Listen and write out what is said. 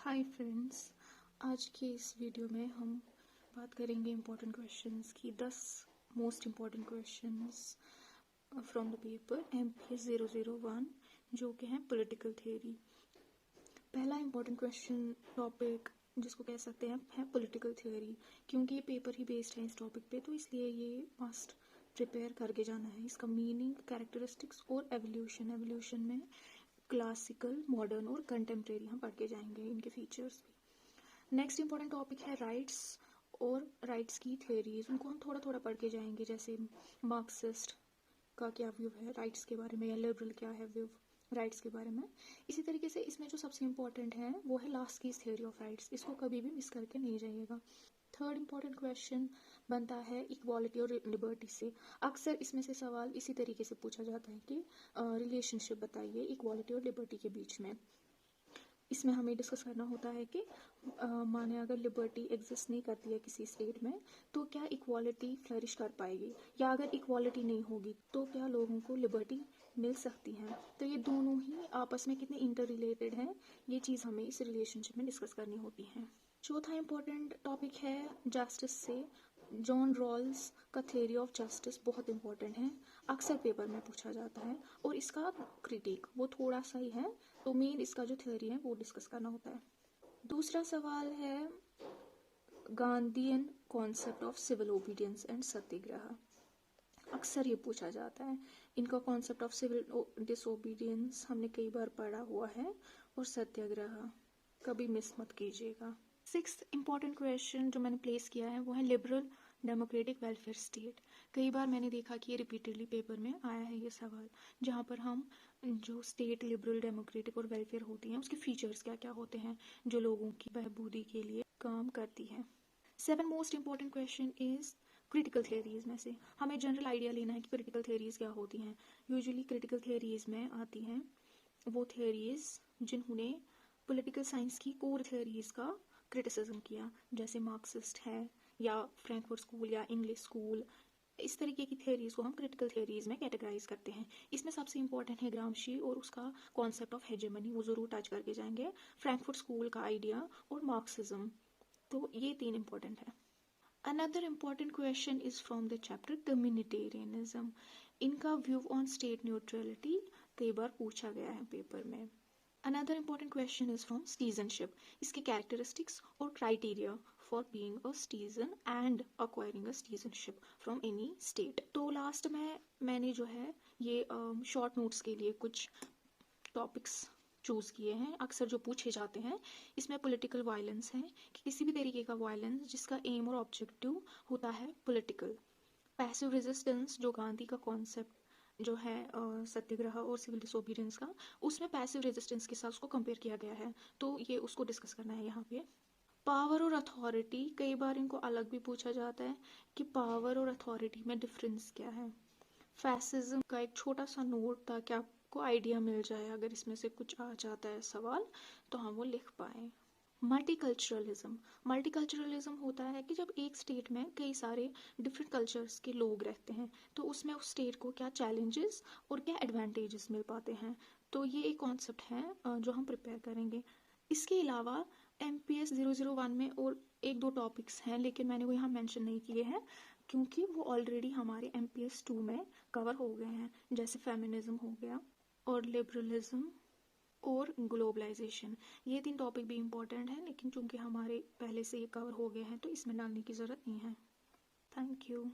Hi friends, आज की इस वीडियो में हम बात करेंगे इम्पोर्टेंट क्वेश्चंस की 10 most important questions from the paper MPS 001 जो कि हैं पॉलिटिकल थ्योरी। पहला इम्पोर्टेंट क्वेश्चन टॉपिक जिसको कह सकते हैं है पॉलिटिकल थ्योरी, क्योंकि ये पेपर ही बेस्ड है इस टॉपिक पे, तो इसलिए ये मस्ट प्रिपेयर करके जाना है। इसका मीनिंग, कैरेक्टरिस्टिक्स और एवोल्यूशन में क्लासिकल, मॉडर्न और कंटेम्प्रेरी हम पढ़ के जाएंगे, इनके फीचर्स भी। नेक्स्ट इंपॉर्टेंट टॉपिक है राइट्स और राइट्स की थ्योरीज, उनको हम थोड़ा थोड़ा पढ़ के जाएंगे। जैसे मार्क्सिस्ट का क्या व्यू है राइट्स के बारे में, या लिबरल क्या है व्यू राइट्स के बारे में। इसी तरीके से इसमें जो सबसे इम्पोर्टेंट है वो है लास्कीज थ्योरी ऑफ राइट्स, इसको कभी भी मिस करके नहीं जाइएगा। थर्ड इम्पॉर्टेंट क्वेश्चन बनता है इक्वालिटी और लिबर्टी से। अक्सर इसमें से सवाल इसी तरीके से पूछा जाता है कि रिलेशनशिप बताइए इक्वालिटी और लिबर्टी के बीच में। इसमें हमें डिस्कस करना होता है कि माने अगर लिबर्टी एग्जिस्ट नहीं करती है किसी स्टेट में, तो क्या इक्वालिटी फ्लरिश कर पाएगी, या अगर इक्वालिटी नहीं होगी तो क्या लोगों को लिबर्टी मिल सकती है। तो ये दोनों ही आपस में कितने इंटर रिलेटेड हैं, ये चीज़ हमें इस रिलेशनशिप में डिस्कस करनी होती है। चौथा इंपॉर्टेंट टॉपिक है जस्टिस से। जॉन रॉल्स का थ्योरी ऑफ जस्टिस बहुत इंपॉर्टेंट है, अक्सर पेपर में पूछा जाता है, और इसका क्रिटिक वो थोड़ा सा ही है, तो मेन इसका जो थ्योरी है वो डिस्कस करना होता है। दूसरा सवाल है Gandhian concept of civil obedience and satyagraha. अक्सर ये पूछा जाता है। इनका कॉन्सेप्ट ऑफ सिविल डिसोबीडियंस हमने कई बार पढ़ा हुआ है, और सत्याग्रह कभी मिस मत कीजिएगा। सिक्स्थ इंपॉर्टेंट क्वेश्चन जो मैंने प्लेस किया है वो है लिबरल डेमोक्रेटिक वेलफेयर स्टेट। कई बार मैंने देखा कि ये रिपीटेडली पेपर में आया है ये सवाल, जहाँ पर हम जो स्टेट लिबरल डेमोक्रेटिक और वेलफेयर होती हैं उसके फीचर्स क्या क्या होते हैं जो लोगों की बहबूदी के लिए काम करती है। Seven most important question is critical theories में से हमें जनरल आइडिया लेना है कि क्रिटिकल थियरीज क्या होती हैं। यूजुअली क्रिटिकल थियरीज में आती हैं वो थियरीज जिन्होंने पॉलिटिकल साइंस की कोर थियरीज का क्रिटिसिज्म किया, जैसे मार्क्सिस्ट है या फ्रैंकफर्ट स्कूल या इंग्लिश स्कूल। इस तरीके की थियरीज को हम क्रिटिकल थियरीज में कैटेगराइज करते हैं। इसमें सबसे इंपॉर्टेंट है ग्रामशी और उसका कॉन्सेप्ट ऑफ हेजेमनी, वो जरूर टच करके जाएंगे, फ्रैंकफर्ट स्कूल का आइडिया और मार्क्सिज्म, तो ये तीन इंपॉर्टेंट है। Another important question is from the chapter communitarianism. इनका व्यू ऑन स्टेट न्यूट्रलिटी कई बार पूछा गया है पेपर में। Another important question is from citizenship. इसके characteristics और criteria for being a citizen and acquiring a citizenship from any state. तो last में मैंने जो है ये शॉर्ट नोट्स के लिए कुछ टॉपिक्स चूज किए हैं अक्सर जो पूछे जाते हैं। इसमें पॉलिटिकल वायलेंस है कि किसी भी तरीके का वायलेंस जिसका एम और ऑब्जेक्टिव होता है पॉलिटिकल। पैसिव रेजिस्टेंस जो गांधी का कॉन्सेप्ट जो है सत्याग्रह और सिविल डिसोबीडियंस का, उसमें पैसिव रेजिस्टेंस के साथ उसको कंपेयर किया गया है, तो ये उसको डिस्कस करना है यहाँ पे। पावर और अथॉरिटी, कई बार इनको अलग भी पूछा जाता है कि पावर और अथॉरिटी में डिफरेंस क्या है। फैसिज्म का एक छोटा सा नोट ताकि आपको आइडिया मिल जाए, अगर इसमें से कुछ आ जाता है सवाल तो हम वो लिख पाए। मल्टीकल्चरलिज्म होता है कि जब एक स्टेट में कई सारे डिफरेंट कल्चर्स के लोग रहते हैं तो उसमें उस स्टेट को क्या चैलेंजेस और क्या एडवांटेजेस मिल पाते हैं, तो ये एक कॉन्सेप्ट है जो हम प्रिपेयर करेंगे। इसके अलावा MPS 001 में और एक दो टॉपिक्स हैं, लेकिन मैंने वो यहाँ मेंशन नहीं किए हैं क्योंकि वो ऑलरेडी हमारे MPS 2 में कवर हो गए हैं, जैसे फेमिनिज्म हो गया और लिबरलिज्म और ग्लोबलाइजेशन। ये तीन टॉपिक भी इम्पोर्टेंट हैं, लेकिन चूंकि हमारे पहले से ये कवर हो गए हैं तो इसमें डालने की ज़रूरत नहीं है। Thank you.